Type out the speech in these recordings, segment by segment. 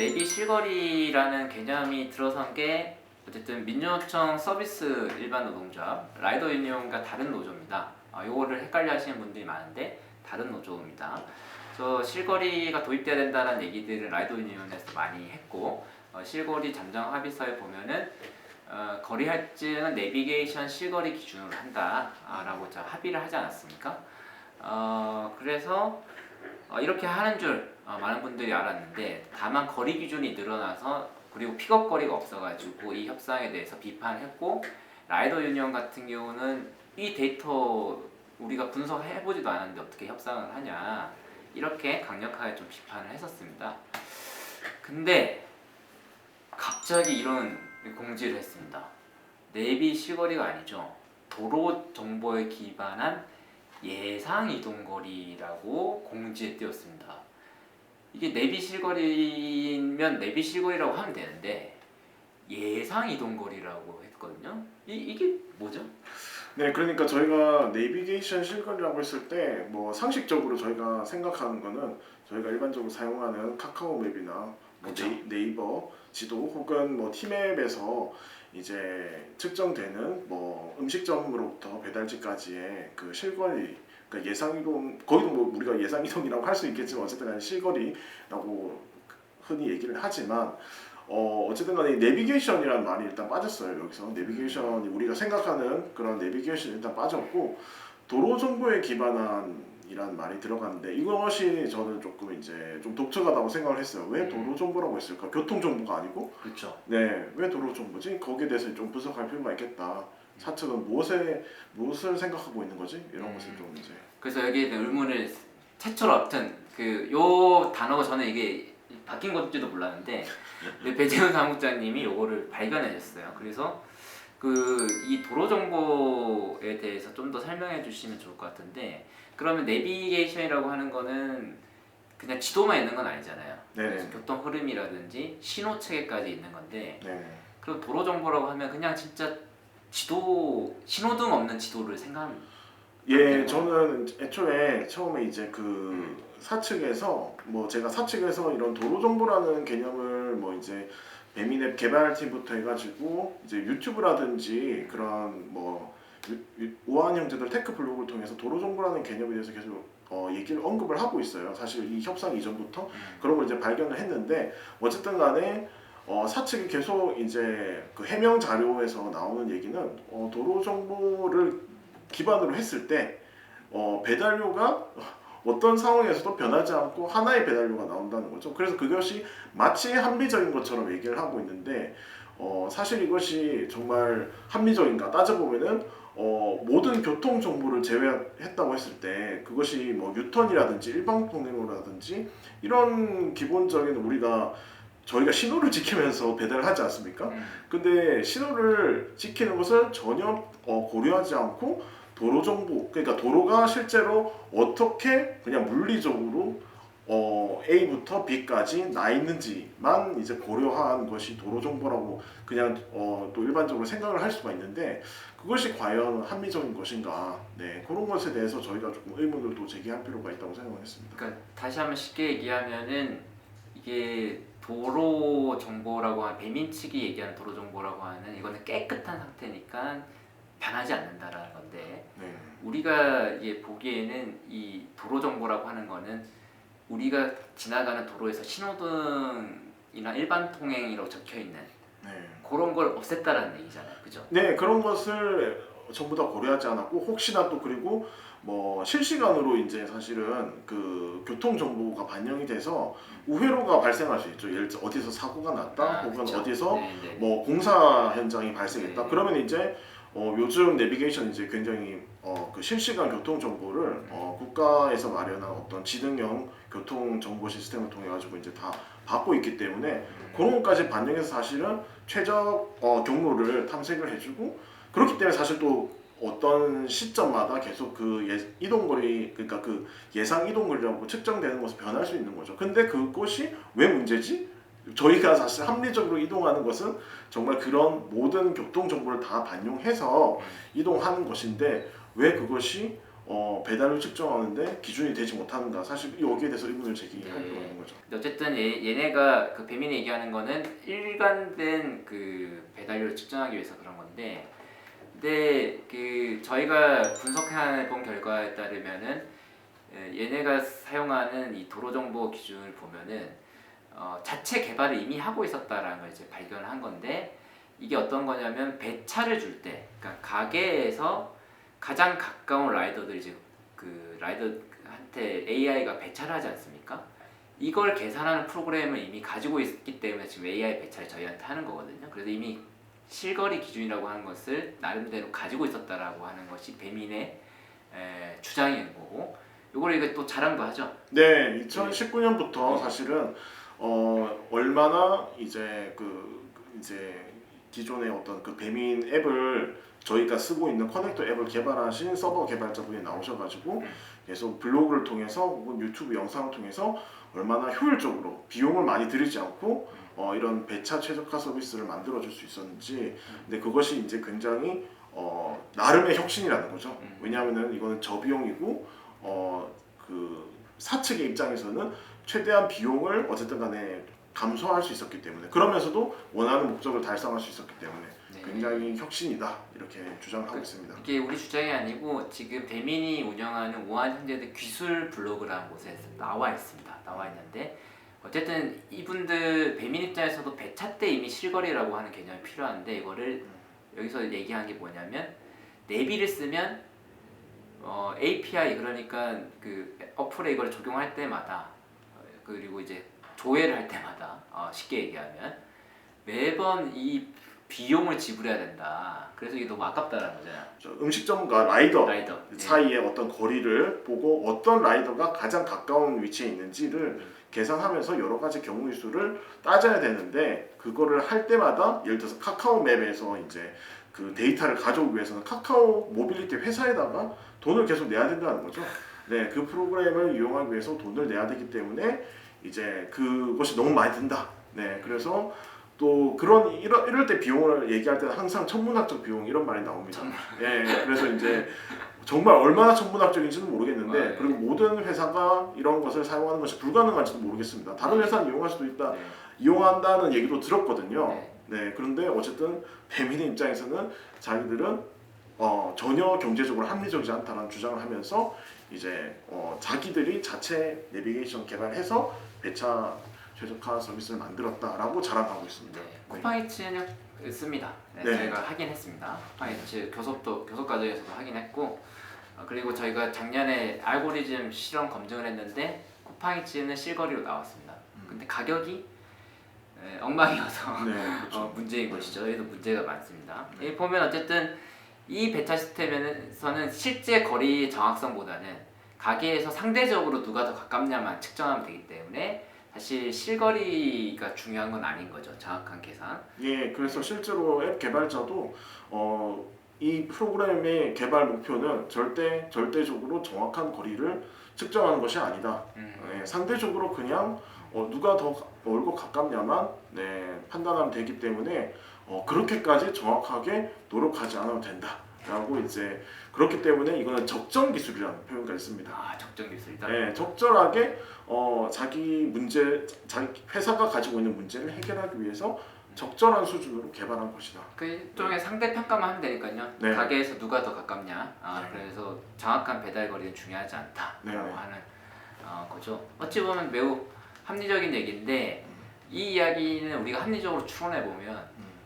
내비 실거리라는 개념이 들어선 게 어쨌든 민주노총 서비스 일반 노동조합, 라이더 유니온과 다른 노조입니다. 요거를 헷갈려 하시는 분들이 많은데 다른 노조입니다. 그래서 실거리가 도입돼야 된다는 얘기들을 라이더 유니온에서 많이 했고, 실거리 잠정 합의서에 보면은 거리 할증은 내비게이션 실거리 기준으로 한다라고 합의를 하지 않았습니까? 그래서 이렇게 하는 줄 많은 분들이 알았는데, 다만 거리 기준이 늘어나서 그리고 픽업 거리가 없어가지고 이 협상에 대해서 비판했고, 라이더 유니온 같은 경우는 이 데이터 우리가 분석해보지도 않았는데 어떻게 협상을 하냐, 이렇게 강력하게 좀 비판을 했었습니다. 근데 갑자기 이런 공지를 했습니다. 내비 실거리가 아니죠. 도로 정보에 기반한 예상 이동거리라고 공지에 띄었습니다. 이게 내비 실거리면 내비 실거리라고 하면 되는데 예상 이동거리라고 했거든요. 이게 뭐죠? 네, 그러니까 저희가 내비게이션 실거리라고 했을 때 뭐 상식적으로 저희가 생각하는 거는 저희가 일반적으로 사용하는 카카오맵이나 뭐 네이버 지도 혹은 뭐 티맵에서 이제 측정되는 뭐 음식점으로부터 배달지까지의 그 실거리, 그러니까 예상 이동, 거기도 뭐 우리가 예상 이동이라고 할 수 있겠지만 어쨌든 간에 실거리라고 흔히 얘기를 하지만 어쨌든 간에 내비게이션이라는 말이 일단 빠졌어요. 여기서 내비게이션이 우리가 생각하는 그런 내비게이션이 일단 빠졌고, 도로 정보에 기반한 이란 말이 들어갔는데, 이것이 저는 조금 이제 좀 독특하다고 생각을 했어요. 왜 도로 정보라고 했을까? 교통 정보가 아니고, 그렇죠. 네, 왜 도로 정보지? 거기에 대해서 좀 분석할 필요가 있겠다. 사측은 무엇을 생각하고 있는 거지? 이런 것을 좀 이제. 그래서 여기에 대한 의문을 최초로 아무튼 요 단어가 저는 이게 바뀐 건지도 몰랐는데 배재훈 사무국장님이 요거를 발견하셨어요. 그래서 이 도로 정보에 대해서 좀 더 설명해 주시면 좋을 것 같은데, 그러면 내비게이션이라고 하는 거는 그냥 지도만 있는 건 아니잖아요. 네. 교통 흐름이라든지 신호 체계까지 있는 건데, 네. 그럼 도로 정보라고 하면 그냥 진짜 지도, 신호등 없는 지도를 생각하면 예, 저는 애초에 처음에 이제 그 사측에서 뭐 제가 사측에서 이런 도로 정보라는 개념을 뭐 이제 배민앱 개발팀부터 해가지고 이제 유튜브라든지 그런 뭐 우아한 형제들 테크 블로그를 통해서 도로 정보라는 개념에 대해서 계속 얘기를 언급을 하고 있어요. 사실 이 협상 이전부터 그런 걸 이제 발견을 했는데, 어쨌든 간에 사측이 계속 이제 그 해명 자료에서 나오는 얘기는 도로 정보를 기반으로 했을 때 배달료가 어떤 상황에서도 변하지 않고 하나의 배달료가 나온다는 거죠. 그래서 그것이 마치 합리적인 것처럼 얘기를 하고 있는데, 사실 이것이 정말 합리적인가 따져보면은 모든 교통 정보를 제외했다고 했을 때 그것이 뭐 유턴이라든지 일방 통행로라든지 이런 기본적인 저희가 신호를 지키면서 배달을 하지 않습니까? 근데 신호를 지키는 것을 전혀 고려하지 않고 도로 정보, 그러니까 도로가 실제로 어떻게 그냥 물리적으로 A부터 B까지 나 있는지만 이제 고려한 것이 도로 정보라고 그냥 또 일반적으로 생각을 할 수가 있는데, 그것이 과연 합리적인 것인가? 네, 그런 것에 대해서 저희가 조금 의문을 또 제기할 필요가 있다고 생각했습니다. 그러니까 다시 한번 쉽게 얘기하면은 이게 도로 정보라고 하는, 배민 측이 얘기하는 도로 정보라고 하는 이거는 깨끗한 상태니까 변하지 않는다라는 건데, 네. 우리가 이게 보기에는 이 도로 정보라고 하는 거는 우리가 지나가는 도로에서 신호등이나 일반 통행이라고 적혀 있는 네. 그런 걸 없앴다라는 얘기잖아요, 그죠? 네, 그런 것을 전부 다 고려하지 않았고, 혹시나 또 그리고 뭐 실시간으로 이제 사실은 그 교통 정보가 반영이 돼서 우회로가 발생할 수 있죠. 예를 들어 어디서 사고가 났다, 혹은 그쵸? 어디서 네네. 뭐 공사 현장이 발생했다. 네. 그러면 이제 요즘 내비게이션 이제 굉장히 그 실시간 교통 정보를 국가에서 마련한 어떤 지능형 교통 정보 시스템을 통해 가지고 이제 다 받고 있기 때문에 그런 것까지 반영해서 사실은 최적 경로를 탐색을 해주고, 그렇기 때문에 사실 또 어떤 시점마다 계속 그 이동거리, 그러니까 그 예상 이동거리라고 측정되는 것을 변할 수 있는 거죠. 근데 그것이 왜 문제지? 저희가 사실 합리적으로 이동하는 것은 정말 그런 모든 교통 정보를 다 반영해서 이동하는 것인데, 왜 그것이 배달료 측정하는데 기준이 되지 못한다. 사실 여기에 대해서 의문을 제기할 네. 필요가 있는 거죠. 근데 어쨌든 얘네가 그 배민이 얘기하는 거는 일관된 그 배달료를 측정하기 위해서 그런 건데, 근데 그 저희가 분석해 본 결과에 따르면은 얘네가 사용하는 이 도로 정보 기준을 보면은 자체 개발을 이미 하고 있었다라는 걸 이제 발견한 건데, 이게 어떤 거냐면 배차를 줄 때, 그러니까 가게에서 가장 가까운 라이더들 이제 그 라이더한테 AI가 배차를 하지 않습니까? 이걸 계산하는 프로그램을 이미 가지고 있기 때문에 지금 AI 배차를 저희한테 하는 거거든요. 그래서 이미 실거리 기준이라고 하는 것을 나름대로 가지고 있었다라고 하는 것이 배민의 주장인 거고, 이걸 이게 또 자랑도 하죠. 네, 2019년부터 네. 사실은 얼마나 이제 이제 기존의 어떤 그 배민 앱을 저희가 쓰고 있는 커넥터 앱을 개발하신 서버 개발자분이 나오셔가지고 계속 블로그를 통해서 혹은 유튜브 영상을 통해서 얼마나 효율적으로 비용을 많이 들이지 않고 이런 배차 최적화 서비스를 만들어줄 수 있었는지. 근데 그것이 이제 굉장히 나름의 혁신이라는 거죠. 왜냐하면은 이거는 저비용이고 그 사측의 입장에서는 최대한 비용을 어쨌든 간에 감소할 수 있었기 때문에, 그러면서도 원하는 목적을 달성할 수 있었기 때문에 네. 굉장히 혁신이다 이렇게 주장을 하고 있습니다. 이게 우리 주장이 아니고 지금 배민이 운영하는 우한현대대 기술 블로그라는 곳에 나와 있습니다. 나와 있는데 어쨌든 이분들 배민 입장에서도 배차 때 이미 실거래라고 하는 개념이 필요한데, 이거를 여기서 얘기한 게 뭐냐면, 내비를 쓰면 API, 그러니까 그 어플에 이걸 적용할 때마다 그리고 이제 조회를 할 때마다 쉽게 얘기하면 매번 이 비용을 지불해야 된다. 그래서 이게 너무 아깝다라는 거잖아요. 음식점과 라이더 라이더. 사이의 어떤 거리를 보고 어떤 라이더가 가장 가까운 위치에 있는지를 계산하면서 여러 가지 경우의 수를 따져야 되는데, 그거를 할 때마다 예를 들어서 카카오맵에서 이제 그 데이터를 가져오기 위해서는 카카오 모빌리티 회사에다가 돈을 계속 내야 된다는 거죠. 네, 그 프로그램을 이용하기 위해서 돈을 내야 되기 때문에 이제 그것이 너무 많이 든다. 네, 그래서 또 이럴 때 비용을 얘기할 때는 항상 천문학적 비용 이런 말이 나옵니다. 예, 그래서 이제 정말 얼마나 천문학적인지는 모르겠는데, 그리고 모든 회사가 이런 것을 사용하는 것이 불가능한지도 모르겠습니다. 다른 회사는 이용할 수도 있다, 이용한다는 얘기도 들었거든요. 네, 그런데 어쨌든 배민의 입장에서는 자기들은 전혀 경제적으로 합리적이지 않다는 주장을 하면서 이제 자기들이 자체 내비게이션 개발해서 배차 최적화 서비스를 만들었다라고 자랑하고 있습니다. 네, 쿠팡이츠는 씁니다. 네, 네. 저희가 하긴 했습니다. 쿠팡이츠 교섭 과정에서도 하긴 했고, 그리고 저희가 작년에 알고리즘 실험 검증을 했는데 쿠팡이츠는 실거리로 나왔습니다. 근데 가격이 엉망이어서 네, 그렇죠. 문제인 것이죠. 여기도 문제가 많습니다. 여기 보면 어쨌든 이 배차 시스템에서는 실제 거리 정확성보다는 가게에서 상대적으로 누가 더 가깝냐만 측정하면 되기 때문에 사실 실거리가 중요한 건 아닌 거죠. 정확한 계산. 예, 그래서 실제로 앱 개발자도 이 프로그램의 개발 목표는 절대적으로 정확한 거리를 측정하는 것이 아니다. 예, 상대적으로 그냥 누가 더 멀고 가깝냐만 판단하면 되기 때문에 그렇게까지 정확하게 노력하지 않아도 된다라고 이제, 그렇기 때문에 이거는 적정 기술이라는 표현까지 씁니다. 아, 적정 기술이다. 네, 적절하게 자기 회사가 가지고 있는 문제를 해결하기 위해서 적절한 수준으로 개발한 것이다. 그 일종의 상대 평가만 하면 되니까요. 네. 가게에서 누가 더 가깝냐. 네. 그래서 정확한 배달 거리는 중요하지 않다라고 네. 하는 거죠. 어찌 보면 매우 합리적인 얘기인데, 이 이야기는 우리가 합리적으로 추론해 보면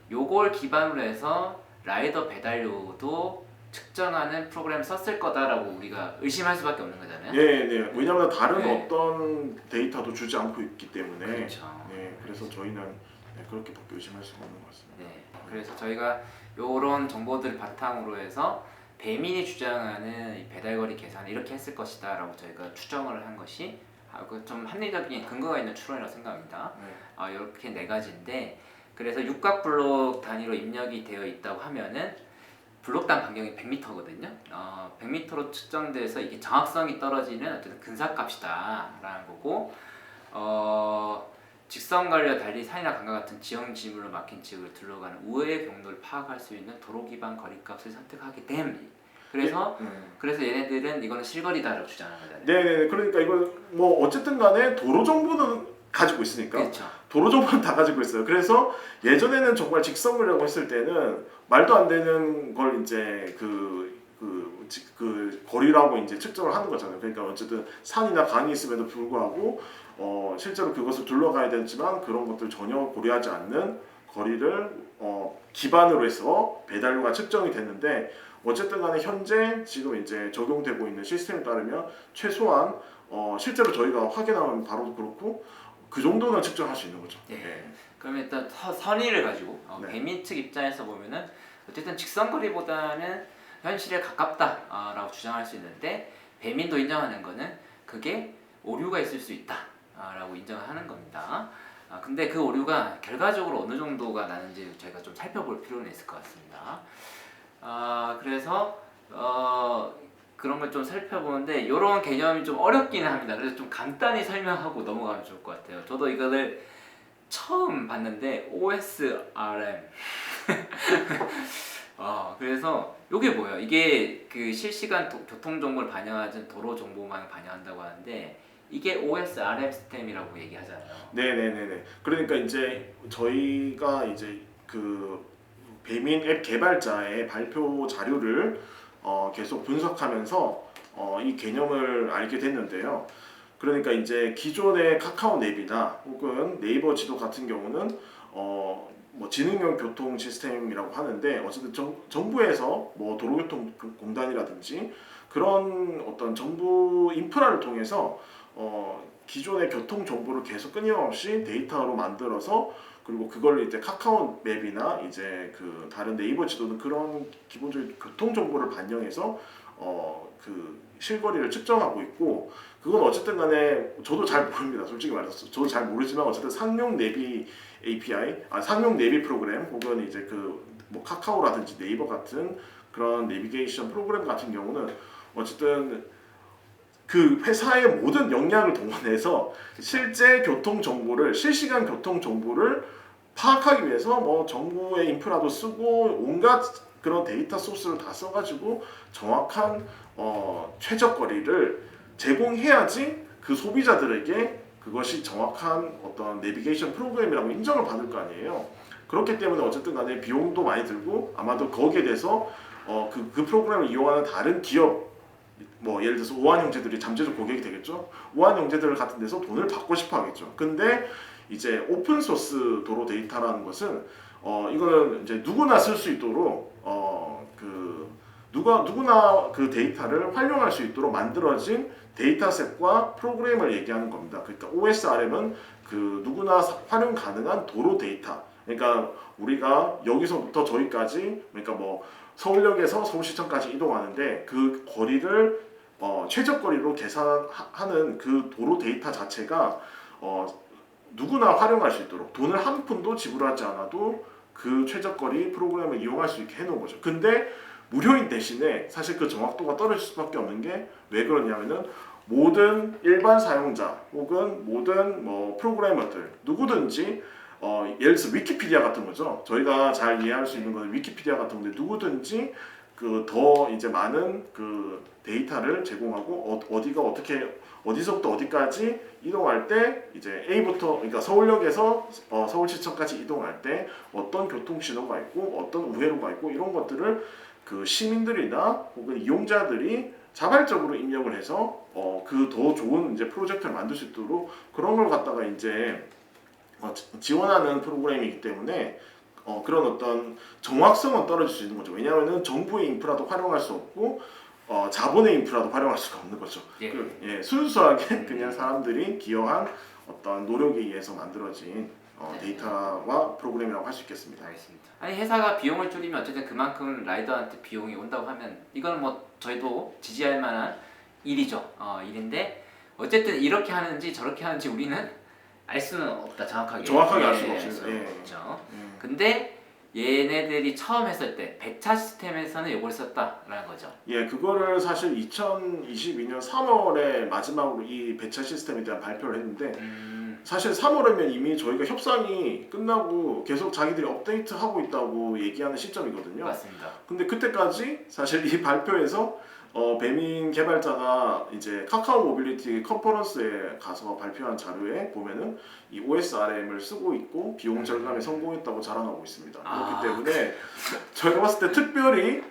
요걸 기반으로 해서 라이더 배달료도 측정하는 프로그램을 썼을 거다라고 우리가 의심할 수밖에 없는 거잖아요. 네, 네. 왜냐하면 다른 네. 어떤 데이터도 주지 않고 있기 때문에. 그렇죠. 네, 그래서 저희는 그렇게밖에 의심할 수가 없는 것 같습니다. 네, 그래서 저희가 이런 정보들을 바탕으로 해서 배민이 주장하는 이 배달거리 계산을 이렇게 했을 것이다라고 저희가 추정을 한 것이 좀 합리적인 근거가 있는 추론이라고 생각합니다. 네. 이렇게 네 가지인데, 그래서 육각 블록 단위로 입력이 되어 있다고 하면은 블록당 반경이 100m거든요. 100m로 측정돼서 이게 정확성이 떨어지는 어쨌든 근사값이다라는 거고, 직선 관리와 달리 산이나 강과 같은 지형 지물로 막힌 지역을 둘러가는 우회의 경로를 파악할 수 있는 도로 기반 거리값을 선택하게 됨. 그래서 예. 그래서 얘네들은 이거는 실거리다라고 주장하는 거잖아요. 네네. 그러니까 이거 뭐 어쨌든 간에 도로 정보는 가지고 있으니까 그렇죠. 도로 정보는 다 가지고 있어요. 그래서 예전에는 정말 직선거리라고 했을 때는 말도 안 되는 걸 이제 그 거리라고 이제 측정을 하는 거잖아요. 그러니까 어쨌든 산이나 강이 있음에도 불구하고 실제로 그것을 둘러가야 되지만 그런 것들 전혀 고려하지 않는 거리를 기반으로 해서 배달료가 측정이 됐는데 어쨌든 간에 현재 지금 이제 적용되고 있는 시스템에 따르면 최소한 실제로 저희가 확인하면 바로 그렇고 그 정도는 측정할 수 있는 거죠. 예. 그러면 일단 선의를 가지고 네. 배민 측 입장에서 보면은 어쨌든 직선거리보다는 현실에 가깝다라고 주장할 수 있는데 배민도 인정하는 거는 그게 오류가 있을 수 있다라고 인정하는 겁니다. 근데 그 오류가 결과적으로 어느 정도가 나는지 저희가 좀 살펴볼 필요는 있을 것 같습니다. 그래서 그런 걸 좀 살펴보는데 이런 개념이 좀 어렵기는 합니다. 그래서 좀 간단히 설명하고 넘어가면 좋을 것 같아요. 저도 이거를 처음 봤는데 OSRM 그래서 이게 뭐예요? 이게 그 실시간 교통 정보를 반영하는 도로 정보만 반영한다고 하는데 이게 OSRM 시스템이라고 얘기하잖아요. 네네네네. 그러니까 이제 저희가 이제 그 배민 앱 개발자의 발표 자료를 계속 분석하면서 이 개념을 알게 됐는데요. 그러니까 이제 기존의 카카오 앱이나 혹은 네이버 지도 같은 경우는 뭐 지능형 교통 시스템이라고 하는데 어쨌든 정부에서 뭐 도로교통공단이라든지 그런 어떤 정부 인프라를 통해서 기존의 교통 정보를 계속 끊임없이 데이터로 만들어서 그리고 그걸 이제 카카오 맵이나 이제 그 다른 네이버 지도는 그런 기본적인 교통 정보를 반영해서 그 실거리를 측정하고 있고 그건 어쨌든 간에 저도 잘 모릅니다. 솔직히 말해서 저도 잘 모르지만 어쨌든 상용 내비 API, 상용 내비 프로그램 혹은 이제 그 뭐 카카오라든지 네이버 같은 그런 내비게이션 프로그램 같은 경우는 어쨌든 그 회사의 모든 역량을 동원해서 실제 교통 정보를 실시간 교통 정보를 파악하기 위해서 뭐 정부의 인프라도 쓰고 온갖 그런 데이터 소스를 다 써가지고 정확한 최적거리를 제공해야지 그 소비자들에게 그것이 정확한 어떤 내비게이션 프로그램이라고 인정을 받을 거 아니에요. 그렇기 때문에 어쨌든 간에 비용도 많이 들고 아마도 거기에 대해서 그 프로그램을 이용하는 다른 기업 뭐 예를 들어서 우한 형제들이 잠재적 고객이 되겠죠. 우한 형제들 같은 데서 돈을 받고 싶어 하겠죠. 근데 이제 오픈 소스 도로 데이터라는 것은 이거는 이제 누구나 쓸 수 있도록 누구나 그 데이터를 활용할 수 있도록 만들어진 데이터셋과 프로그램을 얘기하는 겁니다. 그러니까 OSRM은 그 누구나 활용 가능한 도로 데이터. 그러니까 우리가 여기서부터 저기까지 그러니까 뭐 서울역에서 서울시청까지 이동하는데 그 거리를 최저거리로 계산하는 그 도로 데이터 자체가 누구나 활용할 수 있도록 돈을 한 푼도 지불하지 않아도 그 최저거리 프로그램을 이용할 수 있게 해놓은 거죠. 근데 무료인 대신에 사실 그 정확도가 떨어질 수밖에 없는 게 왜 그러냐면은 모든 일반 사용자 혹은 모든 뭐 프로그래머들 누구든지 예를 들어서 위키피디아 같은 거죠. 저희가 잘 이해할 수 있는 거는 위키피디아 같은 건데 누구든지 그 더 이제 많은 그 데이터를 제공하고 어디가 어떻게 어디서부터 어디까지 이동할 때 이제 A부터 그러니까 서울역에서 서울시청까지 이동할 때 어떤 교통 신호가 있고 어떤 우회로가 있고 이런 것들을 그 시민들이나 혹은 이용자들이 자발적으로 입력을 해서 그 더 좋은 이제 프로젝트를 만들 수 있도록 그런 걸 갖다가 이제 지원하는 프로그램이기 때문에 그런 어떤 정확성은 떨어질 수 있는 거죠. 왜냐하면은 정부의 인프라도 활용할 수 없고 자본의 인프라도 활용할 수가 없는 거죠. 예. 순수하게 그냥 사람들이 기여한 어떤 노력에 의해서 만들어진 데이터와 프로그램이라고 할 수 있겠습니다. 알겠습니다. 아니 회사가 비용을 줄이면 어쨌든 그만큼 라이더한테 비용이 온다고 하면 이건 뭐 저희도 지지할 만한 일이죠. 일인데 어쨌든 이렇게 하는지 저렇게 하는지 우리는 알 수는 없다. 정확하게 알 수가 없습니다. 예. 그렇죠. 근데 얘네들이 처음 했을 때 배차 시스템에서는 이걸 썼다라는 거죠. 예, 그거를 사실 2022년 3월에 마지막으로 이 배차 시스템에 대한 발표를 했는데 사실 3월이면 이미 저희가 협상이 끝나고 계속 자기들이 업데이트하고 있다고 얘기하는 시점이거든요. 맞습니다. 근데 그때까지 사실 이 발표에서 배민 개발자가 이제 카카오 모빌리티 컨퍼런스에 가서 발표한 자료에 보면은 이 OSRM을 쓰고 있고 비용 절감에 성공했다고 자랑하고 있습니다. 아. 그렇기 때문에 저희가 봤을 때 특별히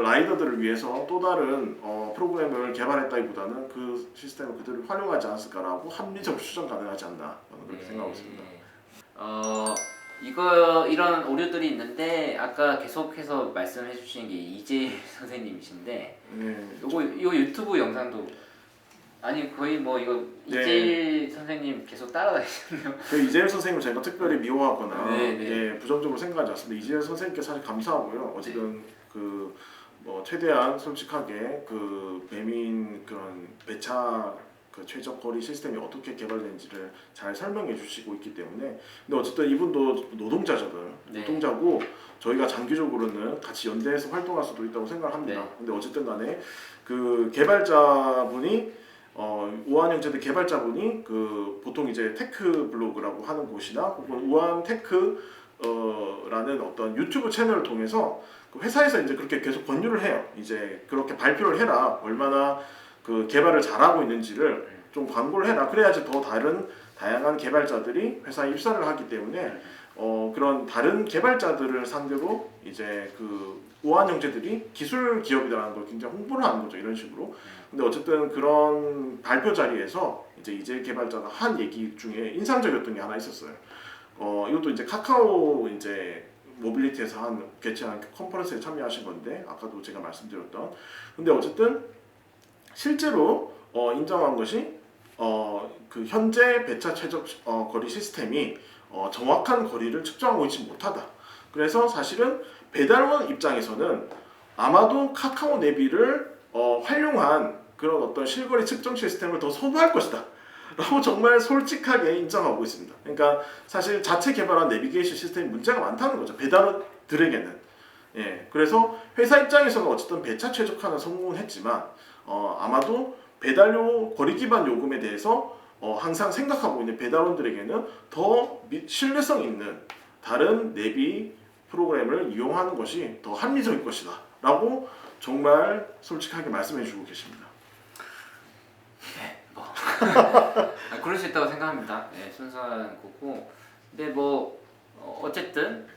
라이더들을 위해서 또 다른 프로그램을 개발했다기보다는 그 시스템을 그대로 활용하지 않았을까라고 합리적 추정 가능하지 않나 그렇게 생각하고 있습니다. 이런 오류들이 있는데 아까 계속해서 말씀해 주신 게 이재일 선생님이신데 네, 요 유튜브 영상도 아니 거의 뭐 이거 네. 이재일 선생님 계속 따라다니시네요. 그 이재일 선생님을 제가 특별히 미워하거나 네, 네. 예, 부정적으로 생각하지 않습니다. 이재일 선생님께 사실 감사하고요. 어쨌든 최대한 솔직하게 그 배민 그런 배차 그 최적 거리 시스템이 어떻게 개발되는지를 잘 설명해 주시고 있기 때문에 근데 어쨌든 이분도 네. 노동자고 저희가 장기적으로는 같이 연대해서 활동할 수도 있다고 생각합니다. 네. 근데 어쨌든 간에 그 개발자분이 우한 형제들 개발자분이 그 보통 이제 테크 블로그라고 하는 곳이나 혹은 우한 테크 라는 어떤 유튜브 채널을 통해서 그 회사에서 이제 그렇게 계속 권유를 해요. 이제 그렇게 발표를 해라. 얼마나 그 개발을 잘하고 있는지를 좀 광고를 해라. 그래야지 더 다양한 개발자들이 회사에 입사를 하기 때문에 그런 다른 개발자들을 상대로 이제 그 우한 형제들이 기술 기업이라는 걸 굉장히 홍보를 하는 거죠. 이런 식으로. 근데 어쨌든 그런 발표 자리에서 이제 이재 개발자가 한 얘기 중에 인상적이었던 게 하나 있었어요. 이것도 이제 카카오 이제 모빌리티에서 개최한 컨퍼런스에 참여하신 건데 아까도 제가 말씀드렸던. 근데 어쨌든 실제로 인정한 것이 그 현재 배차 최적 거리 시스템이 정확한 거리를 측정하고 있지 못하다. 그래서 사실은 배달원 입장에서는 아마도 카카오 내비를 활용한 그런 어떤 실거리 측정 시스템을 더 선호할 것이다. 라고 정말 솔직하게 인정하고 있습니다. 그러니까 사실 자체 개발한 내비게이션 시스템이 문제가 많다는 거죠. 배달원들에게는. 예, 그래서 회사 입장에서는 어쨌든 배차 최적화는 성공은 했지만 아마도 배달료 거리 기반 요금에 대해서 항상 생각하고 있는 배달원들에게는 더 신뢰성 있는 다른 내비 프로그램을 이용하는 것이 더 합리적일 것이다 라고 정말 솔직하게 말씀해 주고 계십니다. 그럴 수 있다고 생각합니다. 네, 순수한 거고. 근데 뭐 어쨌든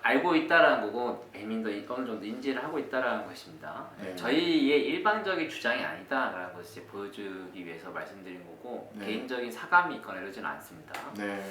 알고 있다라는 거고 배민도 어느 정도 인지를 하고 있다라는 것입니다. 네. 저희의 일방적인 주장이 아니다라는 것을 보여주기 위해서 말씀드린 거고 네. 개인적인 사감이 있거나 이러지는 않습니다. 네.